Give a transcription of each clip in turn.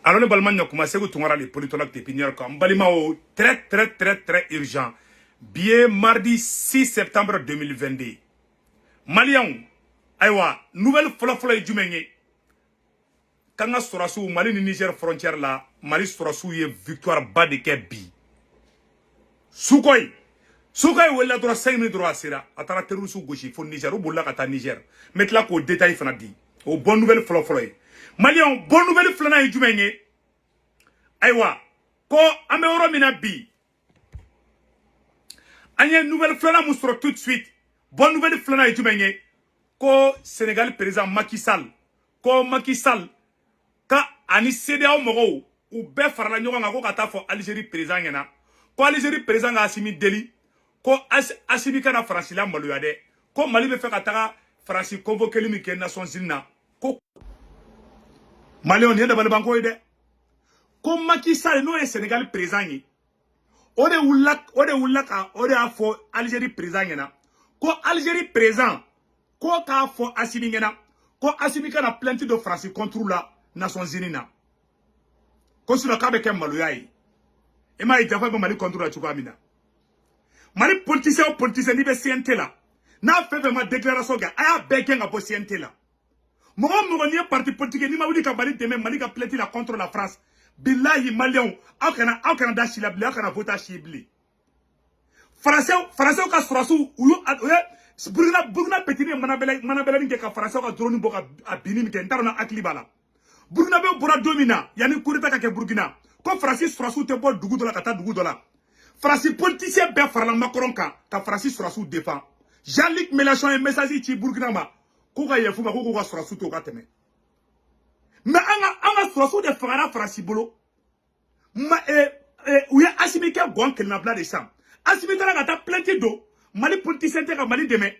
Alors le Balman a commencé à tourner les politologues de Pignol comme Balimao très urgent. Bien mardi 6 septembre 2022. Maliens, aywa, nouvelle fola et Jumenye. Kanga Sorasu, Mali Niger frontière là, Mali Sorasu est victoire bas de Kebi. Sukoy wala droit 5 minutes droit sera. Atara terusu gauche, faut Niger, ou boula kata Niger. Mettre là qu'au détail fanadi. Au bonne nouvelle fola. Maliens, bonne nouvelle flana et Jumenye. Aywa, ko ameoro mina bi. Anye nouvelle flana moustro tout de suite. Bonne nouvelle flana et Jumenye. Ko Sénégal président Macky Sall. Ko Macky Sall. Ka ani CEDEAO mogo ou be farala ɲɔgɔn kan ko ka taa fɔ Algérie président ɲɛna ko Algérie président ka Assimi deli ko Assimi kana Faransi la maloya dɛ ko Mali bɛ fɛ ka taga Faransi convoquer min kɛ Nations Unies na ko Mali on ye dabali banko ye dɛ ko Macky Sall n'o ye Sénégal président ye o de wulila ka o de y'a fɔ Algérie président ɲɛna ko Algérie président ko k'a fɔ Assimi ɲɛna ko Assimi kana plainte de Faransi contre la Nations Unies na ko sura ka be ke maloya yi e ma jafa be Mali contre la chukwamina Mali politicien ni be CNT la na fait ma déclaration ga aya be ke nga bo CNT la mo ni parti politique ni ma wudi ka Mali demain Mali ka plainte la contre la France billahi malion aw kana da shila bli aw kana vota shibli français ka surasu uyo Burkina petini manabela ni ke ka français ka drone bo ka abini mi ke ntarona aklibala Burkina be bora domina yani kurita ka ke Burkina ko Francis Surasu te bo dugu dola kata dugu dola Francis politicien be farala Macron ka Francis Surasu défend Jean-Luc Mélenchon et message ci Burkina ma ko ka yefu ma ko ka Surasu to ka teme mais anga Surasu de fara Francis bolo ma uya Assimi ke gon kel na bla de sam Assimi tara ka ta plainte do Mali politicien te ka Mali deme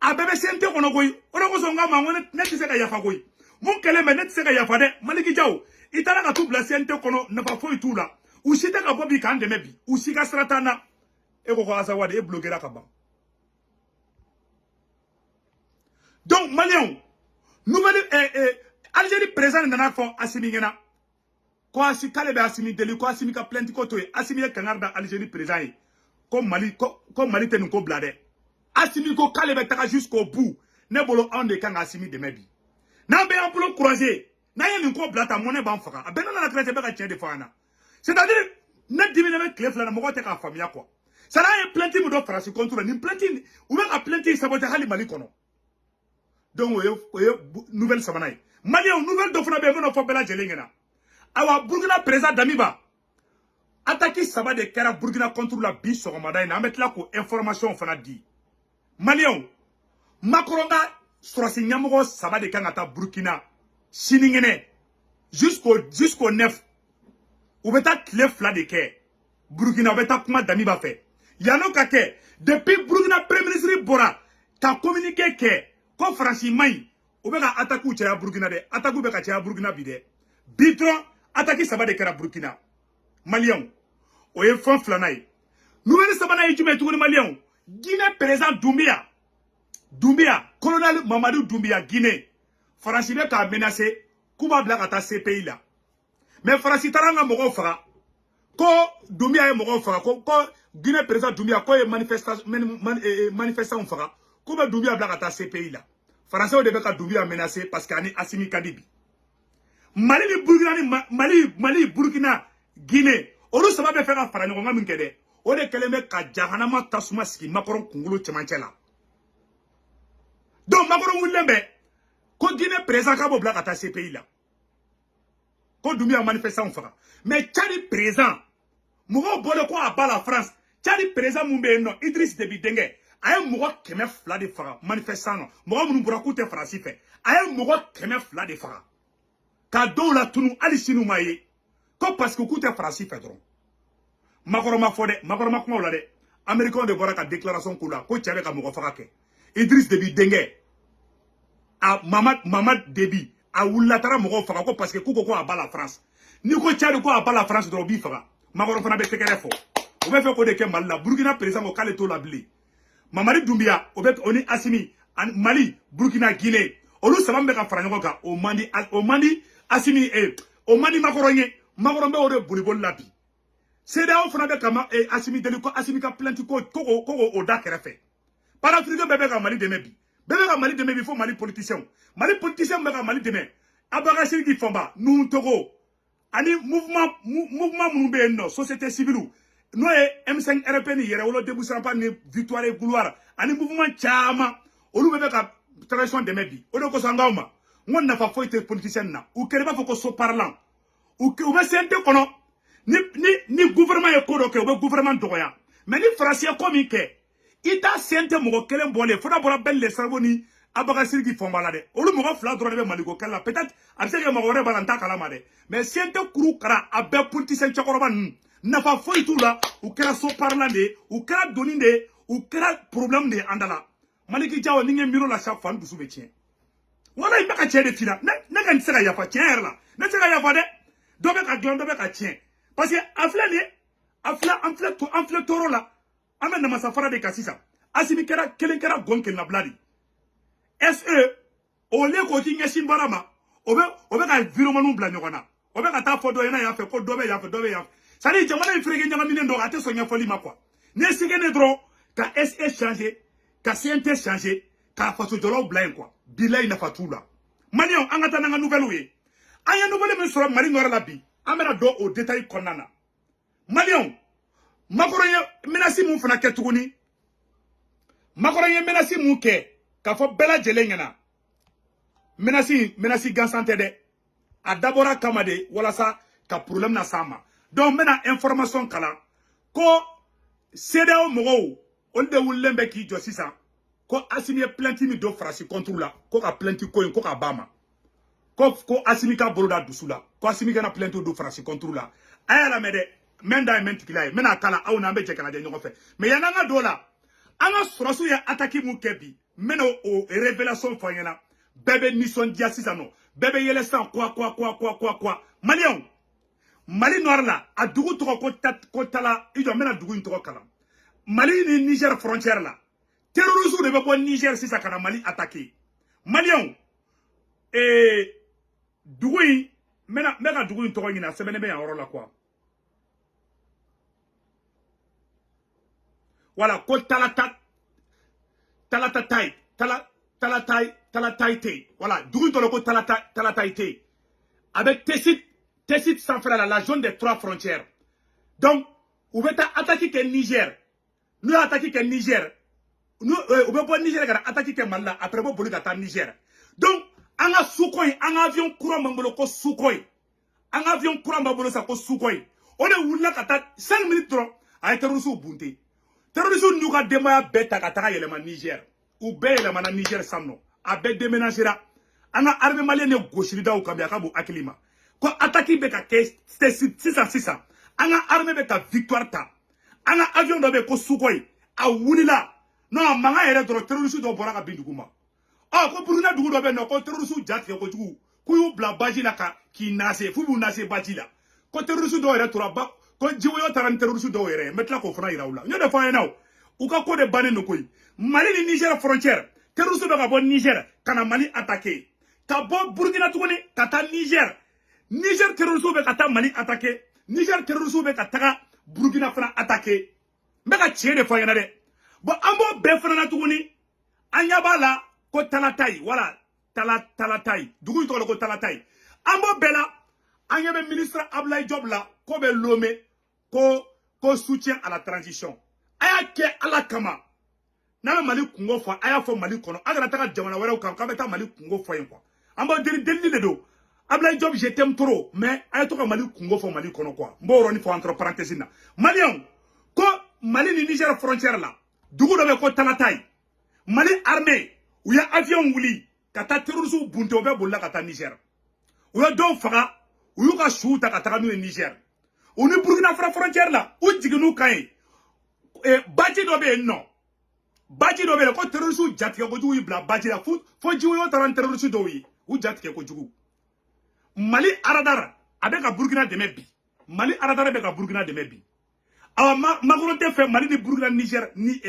a bebe sente kono goy ona ko songa ma ngone ne tise ka yafa goy mon kele me net se ka yafa de Maliki Jaw itala ka tu bla sente kono na fa foi tout là ou si ta ka bobi kan de mebi ou si ka stratana e ko asa wade e bloquera ka ba donc Malien nouvelle Algérie présent na fo Assimi ngena ko asi kale be Assimi deli ko Assimi ka plainte ko to Assimi e kanarda Algérie présent ko Mali ten ko blade Assimi ko kale be taka jusqu'au bout ne bolo on de kan Assimi de mebi na be en plan croisé na yeni ko blata monnaie ban faka abena na traité be ka tien de fana c'est-à-dire na dimine me clef la mo ko te ka famia quoi ça là est plainte mo do France contre ni plainte ou même a plainte saboter hali Mali kono donc nouvelle sabanay Mali nouvelle do fana be no fo bela jelengena awa Burkina président Damiba attaquer saba de kera Burkina contre la bi sogomada na mettre la ko information fana di Malion Macron ga Sorasi Nyamogo saba de kangata Burkina Siningene jusqu'au 9 ou beta clef la de ke Burkina beta kuma Damiba fait yano ka ke depuis Burkina premier ministre Bora ta communiqué ke ko Franci mai ou beka attaque ou tia Burkina de attaque ou beka tia Burkina bide bitron attaque saba de kera Burkina Malion oye fon flanay nouvelle saba na yitume tout Malion Guinée président Doumbia, colonel Mamadou Doumbia, Guinée. Franci be ka menacé, Kuba bla kata CPI là. Mais Franci taranga mogo fara. Ko Doumbia e mogo fara, ko Guinée président Doumbia ko e manifestation fara. Kuba Doumbia bla kata CPI là. Français o de be ka Doumbia menacé parce que ani Assimi Kadibi. Mali Burkina, Guinée. Olu saba be fe ka fara ɲɔgɔn min kɛ dɛ. O de kɛlen bɛ ka jahanama tasuma sigi Macron kunkolo cɛmancɛ la. Donc Macron wulembe ko Guinée présent ka bo bla kata CPI la ko Doumbia manifestant fara mais Tchadi présent mugo bolo ko aba la France Tchadi présent mumbe no Idriss Déby Dengue ay mugo keme fla de fara manifestant no mugo munu buraku te France fait ay mugo keme fla de fara ka do la tunu ali sinu maye ko parce que ku te France fait dron Macron ma fode Macron ma ko la de américain de bora ka déclaration kula ko Tchadi ka mugo fara ke Idriss Déby Dengue a Mamad Déby a wulatara mogo faga ko parce que kuko ko aba la France ni ko Tchad ko aba la France do bi faga Macron fana be tekere fo o be fe ko de ke Mali la Burkina président ko kale to la bli Mamadi Doumbia o be oni Assimi Mali Burkina Guinée olu saba be ka fara ɲɔgɔn kan o mandi Assimi o mani makoronye makorombe o de bolibol labi CEDEAO fana be kama Assimi Deli ko Assimi ka plainte ko o da kerefe para Afrique bebe ka Mali deme bi bebe ka Mali deme bi fo Mali politicien be ka Mali deme Abaga Siriki Famba nous Togo ani mouvement mun be no société civile no e M5 RP ni yere wolo déboussera pas ni victoire et gloire ani mouvement chama olu bebe ka tradition deme bi o de ko sangawma ngon na fa foite politicien na ou kereba fo ko so parlant ou be sente kono ni gouvernement est kodoke ou gouvernement doya mais ni français comme ke ita sente mo kelen bolé fona bora bel les cerveau ni Abaga Siriki Famba la de olu mo fla droit de maliko kala peut-être abseke mo wore balanta kala ma de mais sente kuru kara abe politicien chakoroba na fa foitu la ou kera so parlant de ou kera doni de ou kera problème de andala maliki jawo ni ngem miro la chaque fois dusu be tien wala i baka tien de fina na kan sera ya fa tien la na sera ya fa de do be ka glon do be ka tien parce que afle toro la amen na masafara de kasisa Assimi kera kelen kera gonkel na bladi SE o le ko ti ngesin barama obe ka viromanu bla nyogona obe ka ta fodo yana ya fe ko dobe ya sari jamana ifrege nyama mine ndo ate sonya foli makwa ne sigene dro ka SE changer ka CNT changer ka faso jolo bla en quoi bilay na fatula manion angata na nouvelle we anya nouvelle men soro mari ngora la bi amena do au détail konana Malion makoroye menasi mun fana ke tuguni makoroye menasi mun ke ka fo bela jelengena menasi gansante de a dabora kamade wala sa ka problème na sama donc mena information kala ko CEDEAO mogo on de wulembe ki jo sisa ko Assimi plainte mi do frasi contre la ko ka plainte ko ka bama ko Assimi ka boroda dusula ko Assimi na plainte do frasi contre la ayala mede menda mentikila mena kala au na mbe jekala de nyoko fe mais yana nga dola anga surasu ya ataki mu kebi meno o révélation fanyana bébé nison dia sisano bébé yele san quoi Malion Mali noir la a dugu to ko tala ido mena dugu to kala Mali ni Niger frontière la terrorisme de bo Niger sisa kana Mali attaqué Malion dugu mena dugu to ngina semene be en la quoi. Voilà, ko talatai, voilà, d'où il ko talataïté. Avec Tessit sans frère, la zone des 3 frontières. Donc, vous pouvez attaquer le Niger. Nous attaquer le Niger. Nous, vous pouvez Niger attaquer le Mali, après vous pouvez attaquer le Niger. Donc, un Sukhoi, un avion courant Mambolo ko Sukhoi. Un avion courant Mambolo sa ko Sukhoi. On est où là, 5 minutes trop, a été reçu au Bunté. Terrorisme nous a démarré bête à Katara et le Niger. Ou bé le mana Niger samno. A bête déménagera. Anga armée malienne gauchirida ou Kambiaka ou Akilima. Quand attaquer beka 600. Anga armée beka victoire ta. Anga avion dobe ko Sukhoi. A wulila. Non, manga ere dro terrorisme do boraka binduguma. Ah, ko Burkina dugu dobe no ko terrorisme jati ko jugu. Kuyu bla bajila ka ki nase fubu nase bajila. Ko terrorisme do ere turaba. Ko jiwo taran terrorisme do yere metla ko fana iraula nyo de fa now u ka ko de bané no koy Mali ni Niger frontière terrorisme do ka bo Niger kana Mali attaquer ka bo Burkina tugoni kata Niger terrorisme be kata Mali attaquer Niger terrorisme be kata Burkina fana attaquer me ka tie de fa yana de bo ambo be fana na tugoni anya bala ko talatai wala talatai dugu to ko talatai ambo bela anya be ministre Ablaye Diop la ko be lomé ko soutien à la transition aya ke ala kama na Mali kungo fa aya fo Mali kono agara taka jamana wala ka beta Mali kungo fa yen quoi amba deli de do Ablaye Diop je t'aime trop mais aya to ka Mali kungo fa Mali kono quoi mboro ni fo entre parenthèses na Malion ko Mali ni Niger frontière la dugu do be ko talatai Mali armée ou ya avion wuli kata terrorisme bunto be bolla kata Niger ou ya don faga ou yu ka shuta kata no Niger. On est Burkina frontière là, où dignou kaye. Badji dobe non. Badji dobe ko terrorisme jatike ko jugu bla badji la fo jiwo yo taran terrorisme doyi. Où jatike ko jugu. Mali aradara avec Burkina de Mebi. Mali aradara avec Burkina de Mebi. Alors magoronte fait Mali ni Burkina Niger ni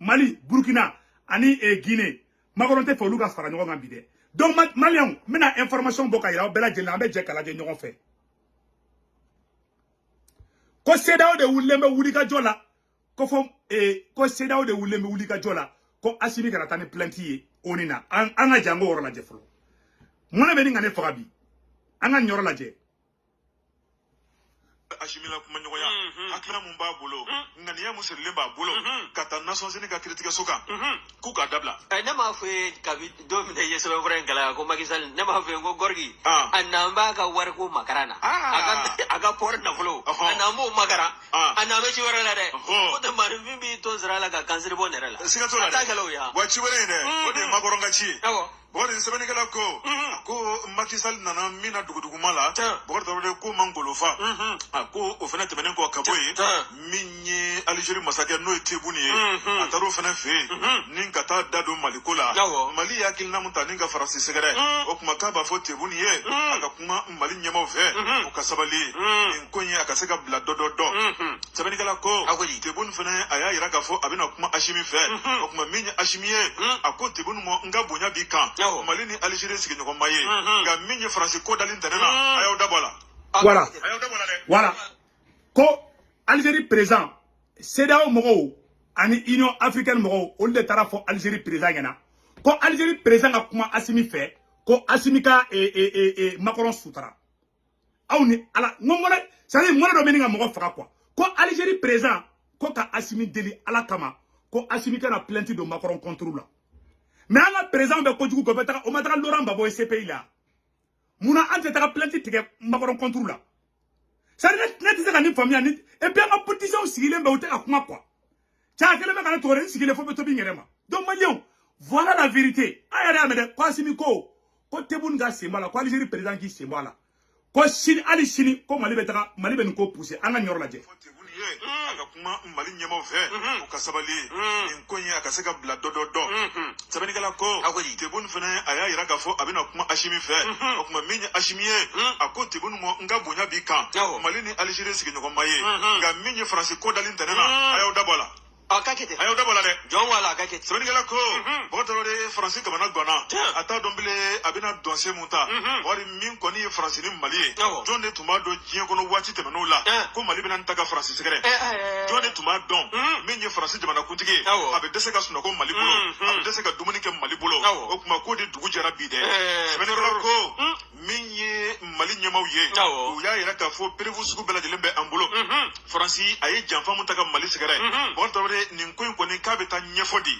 Mali Burkina ani Guinée. Magoronte fait Lucas Faranyo ngambide. donc malien mena information boka ira bela jela be je kala je ñogon fe ko sedao de wulembe wulika jola ko fo ko sedao de wulembe wulika jola ko asimi kana tane plantier onina anga jango woro la je folo mona be ni ngane fagabi anga nyoro la je Ashimila kumanyoya akira mumba bolo ngani ya musirle ba bolo kata nason sini ka kritika soka ku ka dabla ne ma fe ka bi do mi de yeso vren kala ko magisal ne ma fe ngo gorgi anamba ka war ko makarana aga por na flo anamo makara aname ci wara la de ko de mari bimbi to zra la ka kansir bo ne la singa to la ta kala ya wa ci wara ne o de magoronga ci bori sebeni kala ko makisal nana mina dugudugu mala bori tawle ko mangolo fa ko o fena temenen ko kaboyi minye Algérie masake no etebuni ataro fena fe nin kata dado malikola mali yakil namunta ninga farasi segere o kuma kaba fo tebuni ye aka kuma mali nyemo fe o kasabali nkonye akaseka bla dodo sebeni kala ko tebuni fena aya iraka fo abina kuma ashimi fe o kuma minye ashimiye ako tebuni mo ngabonya bika malini Algérie sigi nyoko maye ga minye farasi ko dalin tanena ayo dabola voilà ko Algérie présent CEDEAO mogo ani Union africaine mogo on le tara fo Algérie présent ngana ko Algérie présent ga kuma asimi fe ko asimi ka Macron sutara awni ala ngomona sali mona do meninga mogo faka quoi ko Algérie présent ko ka asimi deli ala kama ko asimi kana plainte de Macron contre la mais anga présent be ko jugu ko betaka o mataka Laurent Gbagbo e CPI la muna ante taka plainte tige Macron contre la ça net se ka ni famille ni et puis anga politicien sigile be o teka kuma quoi cha kele be kana tore sigile fo be to bi ngerema donc malien voilà la vérité ayara amede ko asimi ko tebun ga sembala ko Algérie président qui sembala ko sini ali sini ko mali be ko pousser anga nyoro la je aka kuma mali nyemo fe o kasabali nkonye akaseka bla dodo sabeni kala ko tebun fena aya iraka fo abina kuma ashimi fe o kuma minye ashimiye ako tebun mo ngabonya bika mali ni Algérie sigi nyoko maye nga minye France ko dalin tanena ayo dabola akakete ayo dabola de jon wala akakete sabeni kala ko botoro de France kamana gona ata dombile abina donse muta wari min koni France ni mali jon de tuma do jien kono wati temeno la ko mali bina ntaka France sekere jon de tuma don min ye France jamana kuntigi abe dese ka suna ko mali bolo abe dese ka dumuni ke mali bolo o kuma ko de dugu jara bi de sabeni kala ko min ye mali nyamaw ye o ya ira ka fo prevu suku bela de lembe ambulo France aye janfa mutaka mali sekere botoro nin ko ko ni kabe ta nyefodi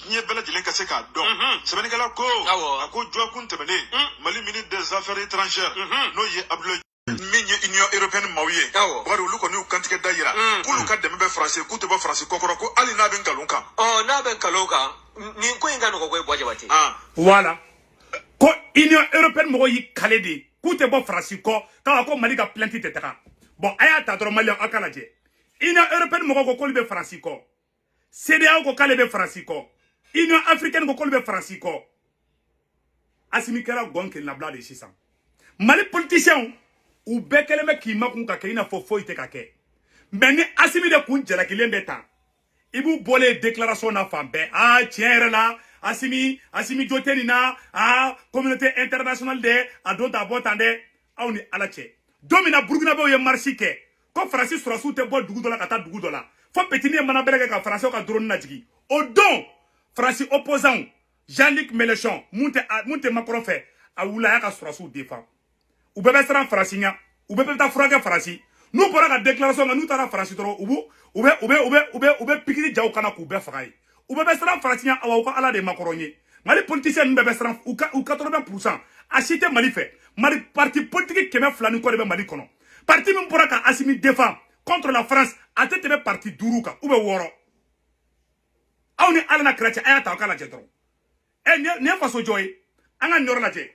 nye bela jelen ka se ka don sebeni kala ko ako jwa kun temene mali ministre des affaires étrangères no ye Abdoulaye minye Union européenne mawye wari ulu ko ni kantike dayira kulu ka deme be français ku te ba français kokoro ko ali na ben kalunka na ben kalunka nin ko ingano ko ko boje wati voilà ko Union européenne mo yi kaledi ku te ba français ko ka ko mali ka plainte te taka bon aya ta dro mali akala je Union européenne mo ko be français ko CEDEAO ko kale be France ko Union africaine ko be France ko asimi kala gonke na bla de 600 mali politicien ou bekele me ki makun ka kina fo ite ka ke mais ni asimi de kun jela ki lembe ta ibu bolé déclaration na fambe tiens la asimi joteni na communauté internationale de adonta botande awni alache domina burkina be ye marché ke ko France sura su te bo dugu dola kata dugu dola faut petit mana belege ka français ka drone na jigi au don français opposant Jean-Luc Mélenchon monte Macron fait a wula ya ka surasu défend ou bebe sera français nya ou bebe ta frage français nous pour la déclaration nous tara français tro ou be pikiri jaw kana ku be fagai ou bebe sera français nya awa ko ala de Macron ye mali politicien bebe sera ou 80% a cité mali fait mali parti politique keme flani ko de mali kono parti même pour ka asimi défend contre la France a été parti duruka ou be woro awni alana kracha ayata kala jetro ne faso joy anga nyoro la je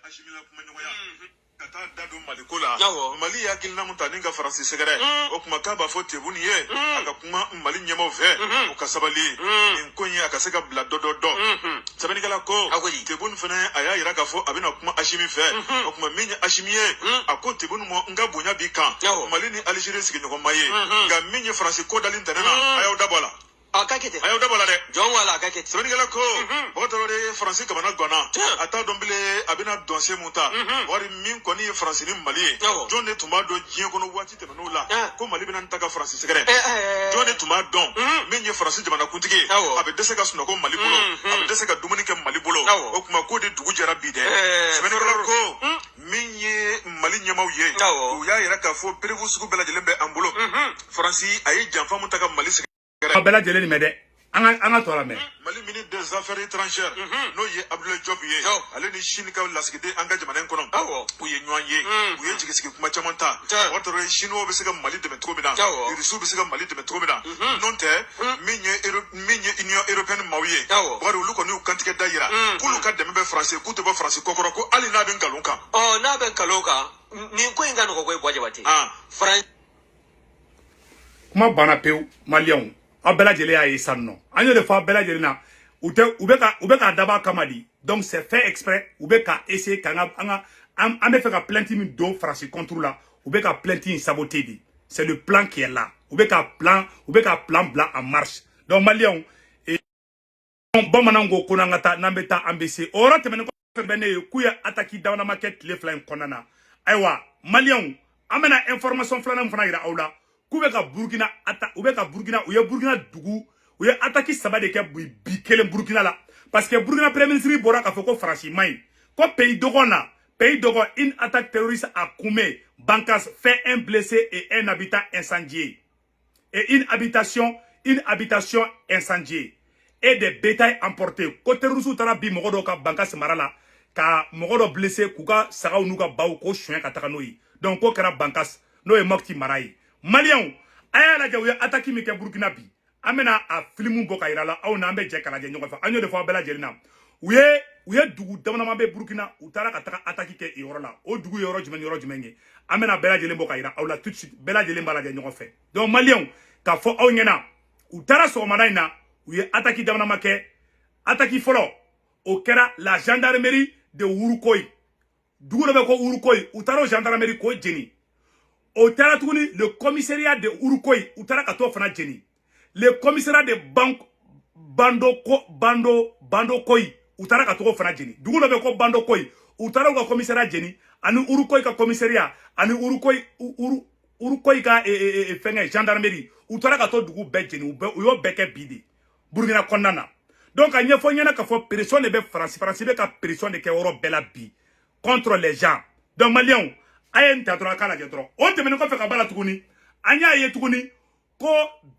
ashimila kumanyoya kata dado malikola mali ya kilna mutaninga farasi segere o kuma kaba fo tebuni ye aka kuma mali nyemo ve o kasabali nkonye akaseka bla dodo sabeni kala ko tebuni fene aya iraka fo abina kuma ashimi fe o kuma minye ashimiye ako tebuni mo ngabonya bika mali ni Algérie sigi nyoko maye nga minye farasi ko dalin tanena ayo dabola akakete ayo dabala de jon wala akakete sebenigala ko botoro de France kamana gona ata dombile abina donse muta wari min koni France ni Mali jon ne tuma do jien kono wati te no la ko Mali bina ntaka France sekere jon ne tuma don min ye France jamana kuntigi abe dese ka suno ko Mali bolo abe dese ka dumuni ke Mali bolo o kuma ko de dugu jara bi de sebenigala ko min ye Mali nyamaw ye o ya yera ka fo prevu sugu bela jelembe ambulo France ayi janfa mutaka Mali Bella Jelly Mede, Anatola me. Mali ministre des Affaires étrangères, no ye Abdoulaye Diop ye, ale ni Chine ka lasigide engagement en kono, ou ye Nyanye, ou ye jigesi kuma chamanta, otoro Chinois be sega Mali de metromina, Irisu be sega Mali de metromina, non te, minye Union Européenne mawye, wari ulu ko ni ukantike daira, kulu ka deme be français, kuto be français kokoro ko ali na ben kalonka. Oh, na ben kalonka, ni ko ingano ko boje wati. France Kuma bana peu Malion. A Bella Jelly a sanno. Anyo de fois Bella Jelly na ubeka daba kamadi. Donc c'est fait exprès ubeka essayer kanga anga fait ka plainte mi do France contre là ubeka plainte saboté di. C'est le plan qui est là. Ubeka plan blanc en marche. Donc Malion et bon manango konangata nambeta ambc. Ora temene ko bene kuya ataki dawana market le flying konana. Aywa Malion amena information flana mfana ira aula. Ubeka Burkina Burkina dugu uye ataki sabade ke bi kelen Burkina la parce que Burkina premier ministre bora ka foko franchement ko pays dogon une attaque terroriste à Koumé Bankas fait un blessé et un habitant incendié et une habitation incendiée et des bétails emportés ko terroriste tara bi mogodo ka Bankas marala ka mogodo blessé kuka saga unuka baw ko chien ka takanoyi donc ko kera Bankas no e mokti marai Malion, aya la jaouya attaque mi ke Burkina bi. Amena a filmu boka irala au na ambe je kala je nyoko fa. Anyo de fois Bella Jelly na. Uye dugu damana mambe Burkina utara ka taka attaque ke yorola. O dugu yoro jumenye. Amena Bella Jelly boka ira au la tout de suite Bella Jelly mbala je nyoko fe. Donc Malion ka fo au nyena utara so manaina uye attaque damana make attaque folo au kera la gendarmerie de Urukoy. Dugu de ko Urukoy utara gendarmerie ko jeni. Au Taratuni, le commissariat de Urukoy, Utara Kato Fana Jenny. Le commissariat de Bando Koi, Utara Kato Fana Jenny. Dougoula Beko Bando Koi, Utara ka commissariat Jenny, Anu Urukoy ka commissariat, Anu Urukoy ka fenge gendarmerie, Utara Kato Dugu Be Jenny, Uyo Beke Bidi. Burkina Kondana. Donc, à Nyefo Nyana ka fo personne be France be ka personne ke Euro Bella Bi contre les gens. Donc, Malion, ayen tatro kala jetro on te meno ko fe ka bala tukuni anya ye tukuni ko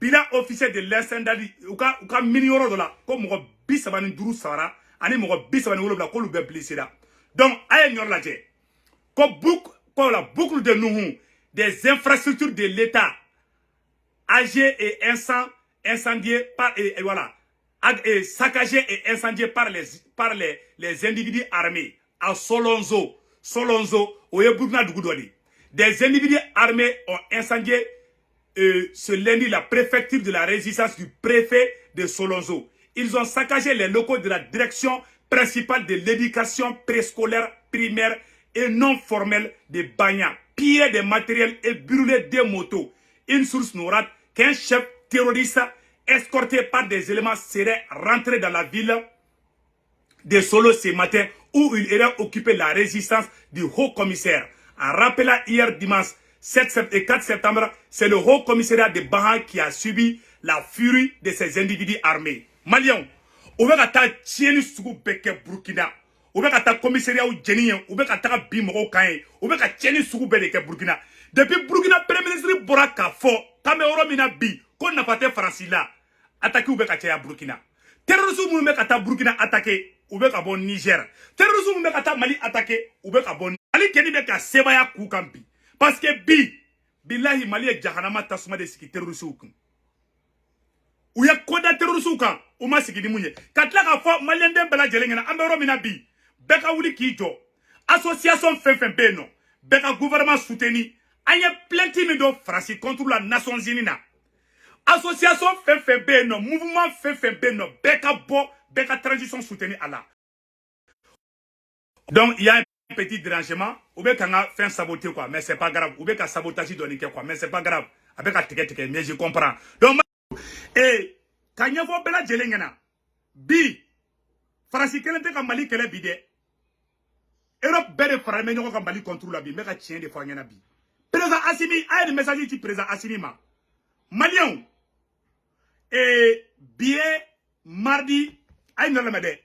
bilan officiel de l'incendie uka million $, ko mo bi sabani duru sara ani mo bi sabani wolo bla ko lu be blessé là donc ayen nyor la je ko la boucle de Nuhu des infrastructures de l'État âgées et incendiées par et voilà et saccagées et incendiées par les individus armés à Solonzo des individus armés ont incendié ce lundi la préfecture de la résistance du préfet de Solonzo. Ils ont saccagé les locaux de la direction principale de l'éducation préscolaire primaire et non formelle de Bagna, pillé des matériels et brûlé des motos. Une source nous rate qu'un chef terroriste escorté par des éléments serait rentré dans la ville de Solo ce matin où il irait occuper la résistance du haut-commissaire. En rappelant hier dimanche 7 et 4 septembre, c'est le haut-commissariat de Bahan qui a subi la furie de ces individus armés. Malion, on va ta tienne sous beke Burkina. On va ta commissariat ou Jenny, on va ta bimoro kain, on va ta tienne sous beke Burkina. Depuis Burkina, premier ministre Boraka Fo, Cameroun mina bi, qu'on n'a pas été français là, attaqué ou beka tia Burkina. Terrorisme ou beka ta Burkina attaqué. Oubeka bon Niger. Terrorisme mbeka Mali attaqué. Oubeka bon Ali keni beka sebaya kukambi. Parce que billahi Mali e jahanama tasuma de siki terrorisme ukun. Ouye koda terrorisme ukan. Ouma siki di mounye. Katla ka fo Malien den Bella Jelly ngena ambero mina bi. Beka wuli ki jo. Association fen beno. Beka gouvernement soutenu. Anye plenty mi do France contre la Nations Unies na. Association fen beno. Mouvement fen beno. Beka bo. Beka transition soutenue à la. Donc, il y a un petit dérangement. Ou bien qu'on a fait saboter quoi, mais c'est pas grave. Ou bien qu'on a sabotage donné quoi, mais c'est pas grave. Avec un ticket, mais je comprends. Donc, et Kanyafo bela jelengena. Bi. Faransi kelen te ka Mali kele bi de. Europe bere farame nyoko ka Mali contrôle la bi. Me ka tien de fanyana bi. Président Assimi, a un message ti président Assimi ma. Malion. Et billet mardi, a une lamade.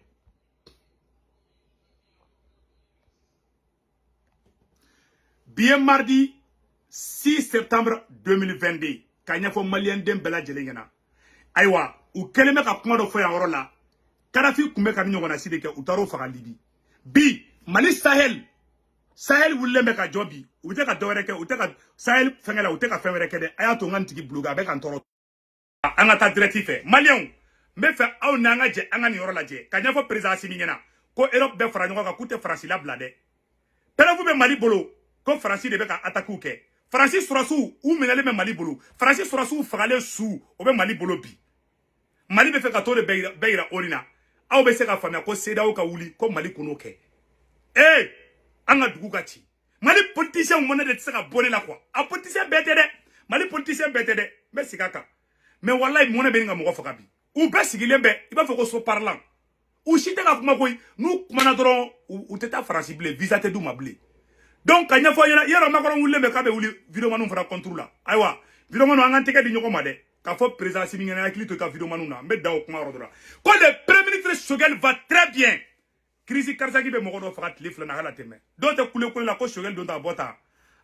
Billet mardi 6 septembre 2022. Kanya fo malien dem bela jelengena. Aywa, ou keleme ka kuma do fo ya la. Karafi kumbe ka nyoko na sideke utaro faga libi. Bi, Mali Sahel wulle me ka jobi. Ou te ka dowereke, ou te ka Sahel fengela, ou te ka fengere de. Aya to ngantiki bluga be kan toro. Anga ta directif Malien. Me fe aw nanga je anga ni yoro la je. Kanya fo président Assimi nyena. Ko Europe be fara nyoko ka kute France la blade. Pele vous be Mali bolo. Ko France de be ka attaque ke. France surasu ou menale me Mali bolo. France surasu fagale sou o be Mali bolo bi. Mali be fe ka to de beira orina. Aw be se ka famia ko seda o ka wuli ko Mali kuno ke. Eh, anga dugu gati. Mali politicien mona de tsaka bonne la quoi. A politicien bete de. Mali politicien bete de. Mais sikaka. Mais wallahi mona be nga mo foka bi. Ou be sigile be, il va faut so parlant. Ou si te ka kuma koy, nous kumana dron ou teta France blé, visa te du mablé. Donc kanya fo yana yero makoro wulle be ka be wuli video manu fara contrôle la. Aywa, video manu anga teke di nyoko made. Ka fo président Assimi ngena akili to ka video manu na, mbe dawo kuma rodora. Ko le premier ministre Choguel va très bien. Crise Karsaki be mogodo fakat lifla na hala teme. Donte kule la ko Choguel donta bota.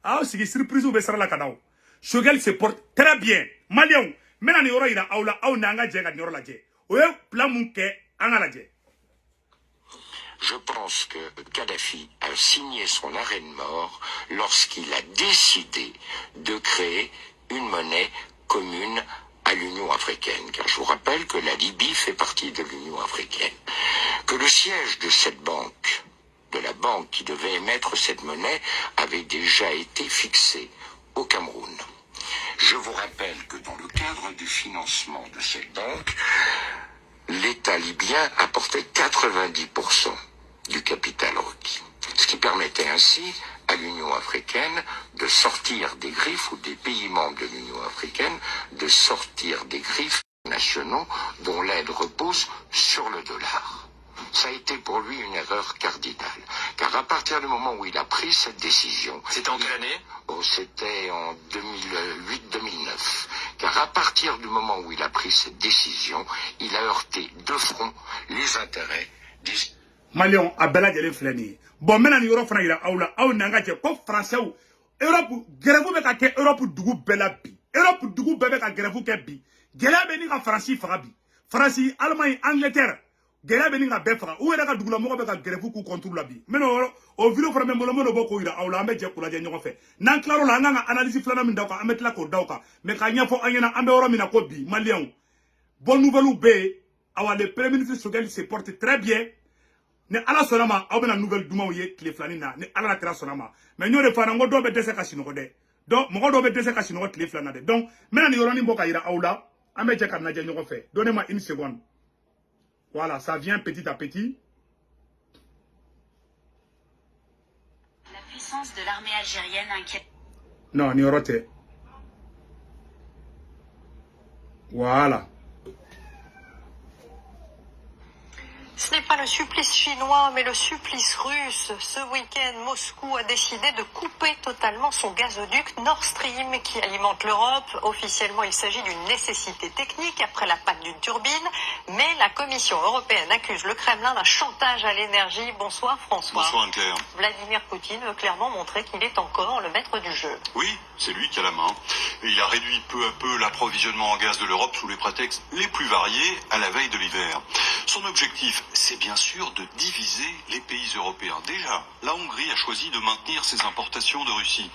Ah sigi surprise be sara la kadao. Choguel se porte très bien. Malien, mena ni yoro ira aula au nanga je ga ni yoro la je. Oye plan munke anga la je. Je pense que Kadhafi a signé son arrêt de mort lorsqu'il a décidé de créer une monnaie commune à l'Union africaine, car je vous rappelle que la Libye fait partie de l'Union africaine, que le siège de cette banque, de la banque qui devait émettre cette monnaie, avait déjà été fixé au Cameroun. Je vous rappelle que dans le cadre du financement de cette banque, l'État libyen apportait 90% du capital requis, ce qui permettait ainsi à l'Union africaine de sortir des griffes, ou des pays membres de l'Union africaine, de sortir des griffes nationaux dont l'aide repose sur le dollar. Ça a été pour lui une erreur cardinale, car à partir du moment où il a pris cette décision... C'était en quelle année? C'était en 2008-2009. Car à partir du moment où il a pris cette décision, il a heurté de front les intérêts des... Malion a bela jele fleni. Bon mena ni Europe fana ira aula au nanga je ko français ou Europe grevu be ka ke Europe dugu bela bi. Europe dugu bebe ka grevu ke bi. Gela be ni ka France faga bi. France, Allemagne, Angleterre. Gela be ni ka be faga. Ou era ka dugu la mo be ka grevu ku contrôle la bi. Meno o video fana me mo boko ira aula ambe je kula je nyoko fe. Nan claro la nga analyse flana min dawka ametla ko dawka. Me ka nyafo anyana ambe oro mina ko bi Malion. Bonne nouvelle ou be awa le premier ministre Choguel se porte très bien. Ne ala sonama aw bena nouvelle duma ye kle flani na ne ala tra sonama mais ñoo de fana ngo do be dese ka sino de donc mo do be dese ka sino kle flana de donc mena ni yoroni mboka ira awla amé je kan na je ñoko fait donnez-moi une seconde. Voilà, ça vient petit à petit. La puissance de l'armée algérienne inquiète. Non, ni yorote. Voilà. Ce n'est pas le supplice chinois, mais le supplice russe. Ce week-end, Moscou a décidé de couper totalement son gazoduc Nord Stream qui alimente l'Europe. Officiellement, il s'agit d'une nécessité technique après la panne d'une turbine. Mais la Commission européenne accuse le Kremlin d'un chantage à l'énergie. Bonsoir François. Bonsoir Anne-Claire. Vladimir Poutine veut clairement montrer qu'il est encore le maître du jeu. Oui, c'est lui qui a la main. Et il a réduit peu à peu l'approvisionnement en gaz de l'Europe sous les prétextes les plus variés à la veille de l'hiver. Son objectif, c'est bien sûr de diviser les pays européens. Déjà, la Hongrie a choisi de maintenir ses importations de Russie.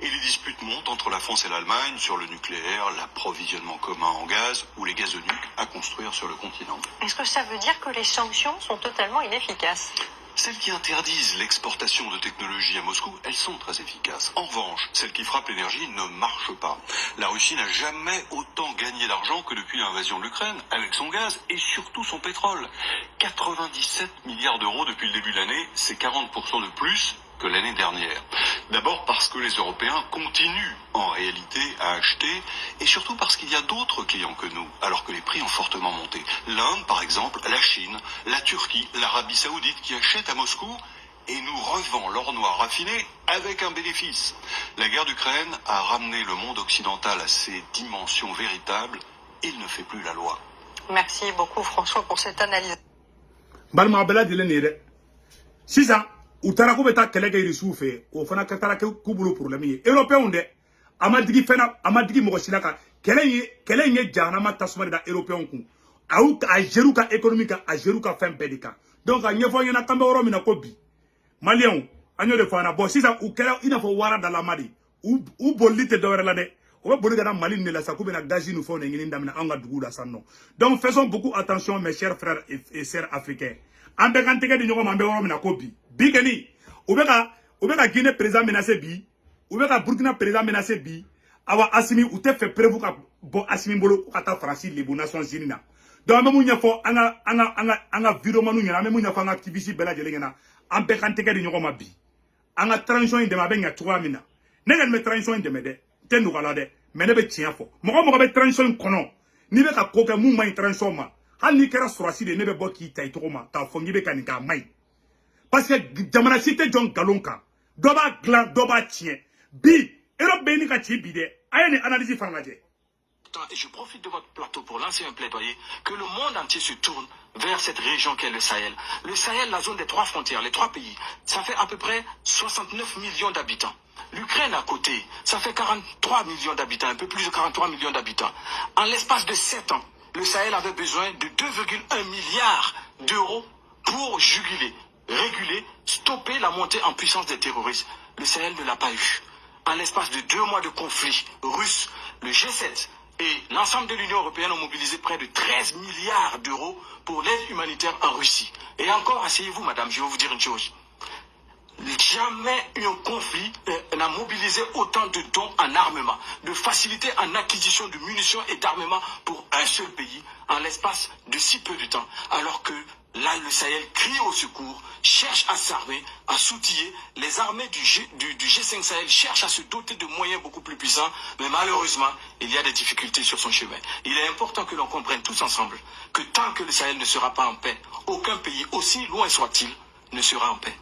Et les disputes montent entre la France et l'Allemagne sur le nucléaire, l'approvisionnement commun en gaz ou les gazoducs à construire sur le continent. Est-ce que ça veut dire que les sanctions sont totalement inefficaces ? Celles qui interdisent l'exportation de technologies à Moscou, elles sont très efficaces. En revanche, celles qui frappent l'énergie ne marchent pas. La Russie n'a jamais autant gagné d'argent que depuis l'invasion de l'Ukraine, avec son gaz et surtout son pétrole. 97 milliards d'euros depuis le début de l'année, c'est 40% de plus que l'année dernière. D'abord parce que les Européens continuent en réalité à acheter, et surtout parce qu'il y a d'autres clients que nous, alors que les prix ont fortement monté. L'Inde, par exemple, la Chine, la Turquie, l'Arabie Saoudite qui achètent à Moscou et nous revend l'or noir raffiné avec un bénéfice. La guerre d'Ukraine a ramené le monde occidental à ses dimensions véritables. Il ne fait plus la loi. Merci beaucoup François pour cette analyse. Balma bela dilene Sisa utara ko beta kelege risoufe o fana katara ku bulu problème européen de amadigi fena amadigi mo silaka kelenye jahanama tasuma da européen ku au a jeruka économique a jeruka fin bedika donc a nyefo yana kambe oro mina ko bi malien anyo de fana bo sisa u kela ina fo wara da la madi u bolite do la de o be boli gana mali ne la sa ko bena gazi nous fo ne ngini ndamina anga dugu da sanno donc faisons beaucoup attention mes chers frères et sœurs africains ambe kan tege di nyoko ambe woro mina ko bi keni o be ka Guinée président menacé bi o be ka Burkina président menacé bi awa Assimi ou te fait preuve ka bo Assimi bolo ka ta France les Nations Unies na donc ambe munya fo anga vidéo manu nyana ambe munya fo anga activiste bela jelengena ambe kan tege di nyoko mabi anga transition inde ma be nya tuwa mina nega me transition inde me de tenu kala de me ne be tia fo mo be transition kono ni be ka ko ke mu mai transition ma hal ni kera surasi de ne be bo ki tay to ma ta fo ngi be kan ka mai parce que jamana cité John Galonka doba glan doba tien bi Europe be ni ka ti bi de ayani analyse farmaje. Et je profite de votre plateau pour lancer un plaidoyer que le monde entier se tourne vers cette région qu'est le Sahel. Le Sahel, la zone des 3 frontières, les 3 pays, ça fait à peu près 69 millions d'habitants. L'Ukraine à côté, ça fait 43 millions d'habitants, un peu plus de 43 millions d'habitants. En l'espace de 7 ans, le Sahel avait besoin de 2,1 milliards d'euros pour juguler, réguler, stopper la montée en puissance des terroristes. Le Sahel ne l'a pas eu. En l'espace de 2 mois de conflit russe, le G7 et l'ensemble de l'Union européenne ont mobilisé près de 13 milliards d'euros pour l'aide humanitaire en Russie. Et encore, asseyez-vous madame, je vais vous dire une chose. Jamais un conflit n'a mobilisé autant de dons en armement, de facilité en acquisition de munitions et d'armement pour un seul pays en l'espace de si peu de temps. Alors que là, le Sahel crie au secours, cherche à s'armer, à s'outiller. Les armées du G5 Sahel cherchent à se doter de moyens beaucoup plus puissants. Mais malheureusement, il y a des difficultés sur son chemin. Il est important que l'on comprenne tous ensemble que tant que le Sahel ne sera pas en paix, aucun pays, aussi loin soit-il, ne sera en paix.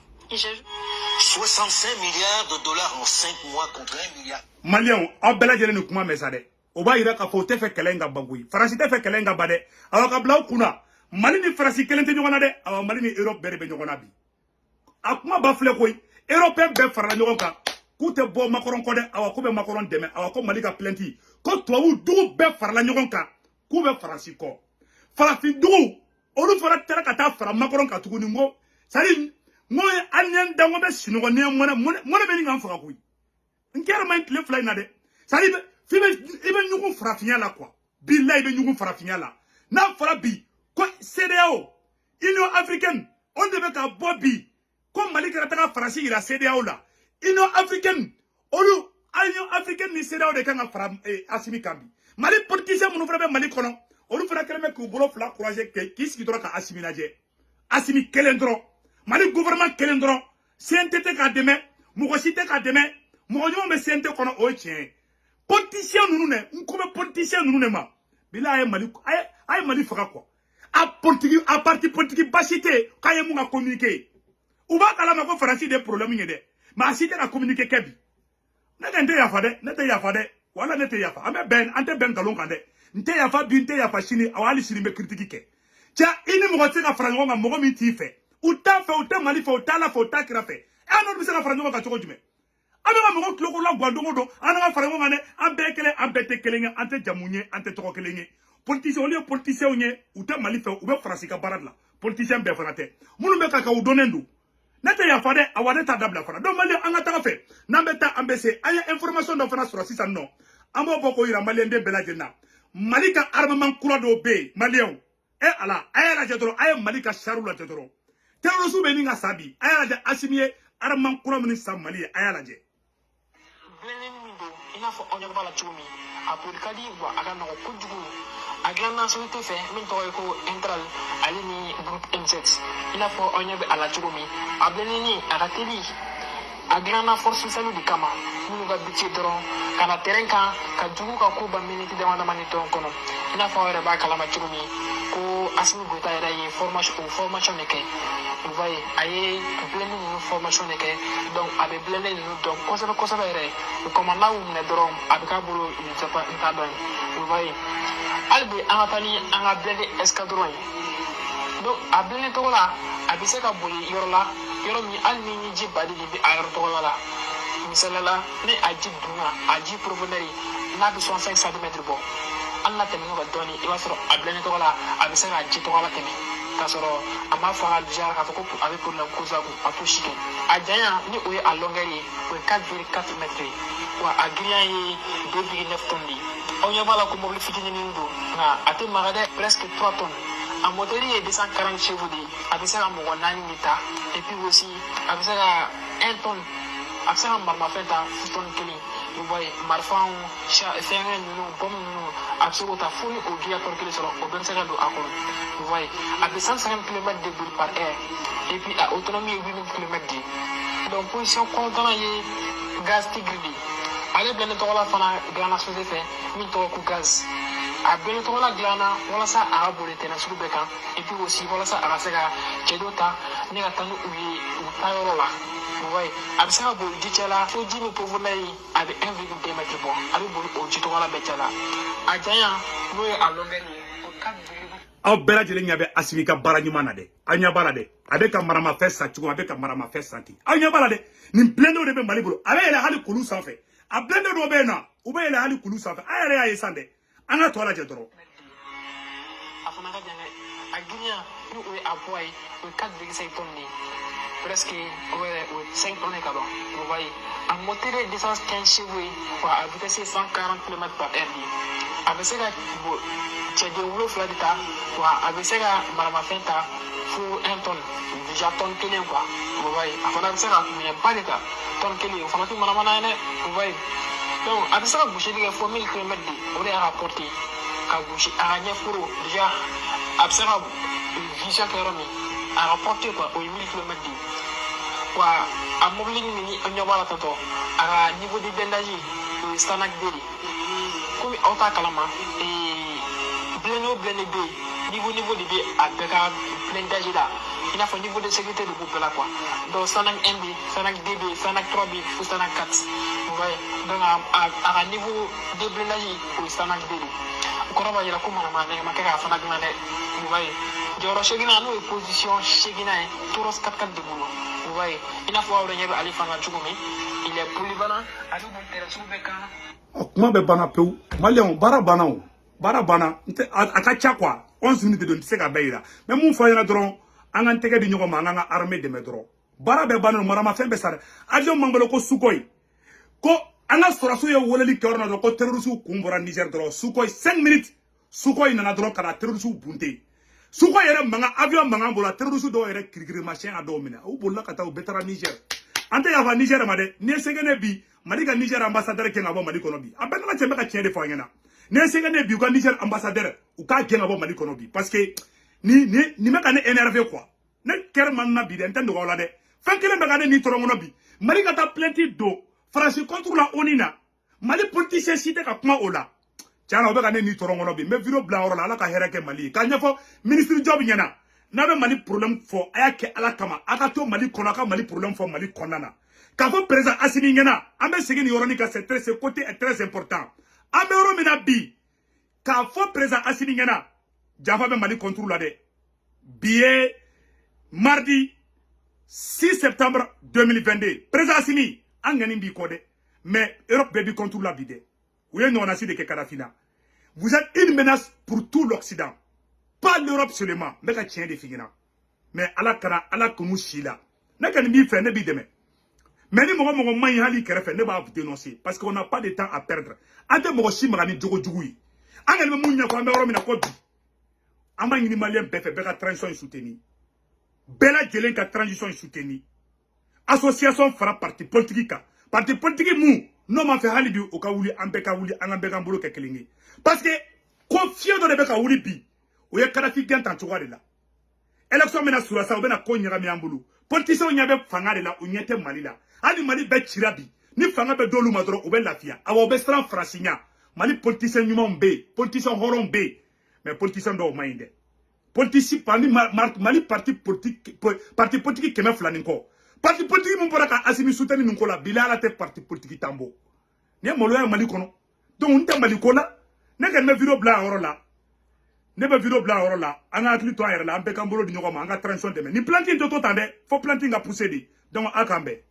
65 milliards de dollars en 5 mois contre 1 milliard. Malien, abela jele ni kuma mesade. Oba ira ka fo te fe kelenga bagui. Farasi te fe kelenga bade. Awa ka blau kuna. Mali ni farasi kelente nyogona de. Awa Mali ni Europe bere be nyogona bi. Akuma ba fle koy. Européen be farla nyogonka. Ku te bo Macron ko de. Awa ko be Macron deme. Awa ko Mali ka plenty. Ko to wu du be farla nyogonka. Ku be farasi ko. Farafi du. Olu fara tera ka ta fara Macron ka tuguni ngo. Sari moi anyen dango be sinogo ne mona be ni ngam faka kuy nkera man le fly na de sari be fibe ibe nyugo farafinya la quoi billahi be nyugo farafinya la na fara bi ko CEDEAO Union africaine on devait ka bobi comme Mali ka ta farasi ira CEDEAO la Union africaine olu Union africaine ni CEDEAO de kan fara Assimi Kambi Mali politicien munu fara be Mali kono olu fara keleme ko bolo fla courage ke kiski to ka Assimi naje Assimi kelendro Mali gouvernement kelendron CNTT ka deme mugosite ka deme mugonyo me CNT kono o chien politicien nunu ne nkobe politicien nunu ne ma bila ay Mali faka quoi a parti politique basité kaye mu nga communiquer ou ba kala ma ko farasi des problèmes ngede ma cité ka communiquer kebi na nte ya fade wala nte ya fa ambe ben ante ben galon kande nte ya fa bi nte ya fa chini awali chini me critique ke tia ini mugote ka frango nga mugo mi ti fe uta fe uta Mali fe uta la fe uta kira fe e anu bi se ka frango ka choko jume abega mugo kloko la gwandongo do ana frango ngane ambekele ambete kelenga ante jamunye ante toko kelenga politicien oli politicien onye uta Mali fe ube farasi ka barad la politicien be fanate munu be ka udonendu nete ya fade awade ta dabla fana do Mali anga ta fe nambeta ambese aya information do fana sur sisa no ambo boko ira Mali nde belajena Mali ka armement kura do be Malien e ala aya la jedro aya Mali ka sharu la jedro terrorisme be ninga sabi aya la Assimi armement kura mun sa Mali aya la je ina fo onyo bala chumi apul kadi wa aga no ko jugu aga na so te fe min to ko entral alini groupe M7 ina fo onyo be ala chumi ableni ni aga teli a dilanna force spéciale de kama minnu ka biti dɔrɔn ka na terrain kan ka jugu ka ko ban miniti dama dama ni dɔn kɔnɔ i n'a fɔ aw yɛrɛ b'a kalama cogo min ko Assimi Goïta yɛrɛ ye formation de kɛ vous voyez a ye blende ninnu formation de kɛ donc a bɛ blende ninnu dɔn kosɛbɛ kosɛbɛ yɛrɛ o kama n'a y'u minɛ dɔrɔn a bɛ k'a bolo n t'a dɔn vous voyez hali bi an ka taa ni an ka blende escadron ye donc a blende tɔgɔ la a bɛ se ka boli yɔrɔ la yɔrɔ min hali ni ji badi de bɛ a yɔrɔ tɔgɔ la misalala ni a ji dunna a ji profondeur n'a bɛ 65 cm bɔ hali n'a tɛmɛn'o kan dɔɔni i b'a sɔrɔ a blende tɔgɔ la a bɛ se ka ji tɔgɔ la tɛmɛ k'a sɔrɔ a ma faga déjà k'a fɔ ko a bɛ problème cause a t'o si kɛ a janya ni o ye a longueur ye o ye 4,4 mètres ye wa a girinya ye 2,9 tonnes de ye aw ɲɛ b'a la ko mobili fitinin don nka a tɛ maga dɛ presque 3 tonnes a moteur ye 240 chevaux de ye a bɛ se ka mɔgɔ 4 de ta et puis aussi a bɛ se ka 1 tonne a bɛ se ka marimafɛn ta 6 tonnes kelen vous voyez marifanw fɛngɛ ninnu bombe ninnu a bɛ se k'o ta fo ni o giga tonne kelen sɔrɔ o bɛɛ bɛ se ka don a kɔnɔ vous voyez a bɛ 150 km de boli par heure et puis a autonomie ye 8000 km de ye donc position kɔnɔntɔnna ye gaz tigre de ye ale blende tɔgɔ la fana dilanna société fɛ min tɔgɔ ko gaz a blende tɔgɔ la dilanna walasa a ka boli tɛnɛ sugu bɛɛ kan et puis aussi walasa a ka se ka cɛ dɔw ta ne ka taa ni u ye u taa yɔrɔ la vous voyez a bɛ se ka boli ji cɛ la fo ji min profondeur ye a bɛ 1,2 mètre bɔ a bɛ boli o ji tɔgɔ la bɛɛ cɛ la a janya n'o ye a longueur ye o 4,2 aw bɛɛ lajɛlen ɲɛ bɛ Assimi ka baara ɲuman na dɛ aw ɲɛ b'a la dɛ a bɛ ka maramafɛn san cogo a bɛ ka maramafɛn san ten aw ɲɛ b'a la dɛ nin bilendenw de bɛ Mali bolo a bɛ yɛlɛ hali kulu sanfɛ a bilende dɔw bɛ yen nɔ u bɛ yɛlɛ hali kulu sanfɛ a yɛrɛ y'a ye san dɛ an ka tɔ lajɛ dɔrɔn a fana ka jan dɛ a girinya ni o ye a poids ye o ye 4,5 tonnes de ye presque o ye 5 tonnes ka ban vous voyez a moteur ye 215 chevaux ye wa a vitesse ye 140 km par heure de ye a bɛ se ka cɛden 7 de ta wa a bɛ se ka maramafɛn ta fo 1 tonne déjà tonne kelen quoi vous voyez a fana bɛ se ka minɛba de ta tonne kelen o fana tɛ manamana ye dɛ vous voyez donc a bɛ se ka gosili kɛ fo 1000 km de o de y'a ka porte ka gosi a ka ɲɛforo déjà a bɛ se ka vision kɛ yɔrɔ min a ka porte quoi o ye 1000 km de ye wa a mobili min ni ɲɛ b'a la tantɔ a ka niveau de blindage o ye Stanak D de komi aw t'a kalama blende o blende bɛ yen niveau de bɛ a bɛɛ ka blindage la i n'a fɔ niveau de sécurité de b'u bɛɛ la quoi donc Stanak 1 bɛ yen Stanak 2 bɛ yen Stanak 3 bɛ yen fo Stanak 4 vous voyez donc a ka niveau de blindage o ye Stanak 2 de o kɔrɔ b'a jira ko manama nɛgɛ ma kɛ k'a fana dilan dɛ vous voyez jɔyɔrɔ seginna n'o ye position seginna ye Toros 4x4 de bolo vous voyez i n'a fɔ aw yɛrɛ ɲɛ bɛ ale fana cogo min il est polyvalent a bɛ boli terrain sugu bɛɛ kan kuma bɛ banna pewu maliyɛnw baara banna o baara banna a ka ca quoi 11 minutes don tɛ se ka bɛɛ yira mais mun fɔ an ɲɛna dɔrɔn an k'an tɛgɛ di ɲɔgɔn ma an k'an ka armée dɛmɛ dɔrɔn baara bɛɛ banna maramafɛn bɛɛ sa dɛ avion man bolo ko Sukhoi ko an ka sɔrɔsiw ye weleli kɛ yɔrɔ la dɔrɔn ko terroriste kun bɔra Niger dɔrɔn Sukhoi 5 minutes Sukhoi nana dɔrɔn ka na terroriste bunte Sukhoi yɛrɛ mankan avion mankan bolo terroriste dɔw yɛrɛ kirikirimasiyɛn a dɔw minɛ u bolila ka taa u bɛɛ taara Niger an tɛ yafa Niger ma dɛ ni ye sɛgɛnɛ bi Mali ka Niger ambassadeur kɛ ka bɔ Mali kɔnɔ bi a bɛɛ nana cɛ bɛ ka tiɲɛ de fɔ an ɲɛna ni ye sɛgɛnɛ bi u ka Niger ambassadeur u k'a gɛn ka bɔ Mali kɔnɔ bi parce que ni bɛ ka ne énervé quoi ne kɛra man na bi dɛ n tɛ nɔgɔ la dɛ fɛn kelen bɛ ka ne ni tɔrɔ kɔnɔ bi Mali ka taa plainte don France contre la ONU na Mali politicien si tɛ ka kuma o la tiɲɛna o bɛ ka ne ni tɔrɔ kɔnɔ bi n bɛ vidéo bila yɔrɔ la Ala ka hɛrɛ kɛ Mali ye k'a ɲɛfɔ ministre Job ɲɛna n'a bɛ Mali problème fɔ a y'a kɛ Ala kama a ka to Mali kɔnɔ a ka Mali problème fɔ Mali kɔnɔna na k'a fɔ président Assimi ɲɛna an bɛ segin nin yɔrɔnin kan ce côté est très important an bɛ yɔrɔ min na bi k'a fɔ président Assimi ɲɛna janfa bɛ Mali contre la dɛ bi ye mardi 6 septembre 2022 président Assimi an ŋani b'i kɔ dɛ mais Europe bɛɛ b'i contre la bi dɛ u ye ɲɔgɔnnasi de kɛ Kadhafi la vous êtes une menace pour tout l'Occident pas l'Europe seulement n bɛ ka tiɲɛ de f'i ɲɛna mais Ala kana Ala kunu si la ne ka nin b'i fɛ ne b'i dɛmɛ mais ni mɔgɔ man ɲi hali kɛrɛfɛ ne b'a dénoncer parce qu'on n'a pas de temps à perdre an tɛ mɔgɔ si maga ni jogo jugu ye an kɔni bɛ mun ɲɛfɔ an bɛ yɔrɔ min na ko bi an b'a ɲini maliyɛn bɛɛ fɛ bɛɛ ka transition in soutenir bɛɛ lajɛlen ka transition in soutenir association fara parti politique kan parti politique mun n'o ma fɛ hali bi o ka wuli an bɛɛ ka wuli an ka bɛɛ k'an bolo kɛ kelen ye parce que ko fiɲɛ dɔ de bɛ ka wuli bi o ye Kadhafi gɛn tan cogoya de la élection bɛna sura sa u bɛna ko ɲagami an bolo Politiciens n'y avait fanga de la ou n'y était Mali là. Ali Mali be chirabi. Ni fanga be dolu madro ou be lafia. Awa be stran frasigna. Mali politicien numéro B, politicien horon B. Mais politicien do mainde. Politicien Mali parti politique qui me flaninko. Parti politique mon poraka asimi soutenir nkola bilala te parti politique tambo. Ni molo ya Mali kono. Donc on te Mali kola. Ne ka me vidéo bla oro la. Ne be vidéo bla oro la. Anga atli to ayre la ambe kambolo di nyoko ma anga transition de me. Ni planting to tande. Faut planting a pousser di. Donc akambe.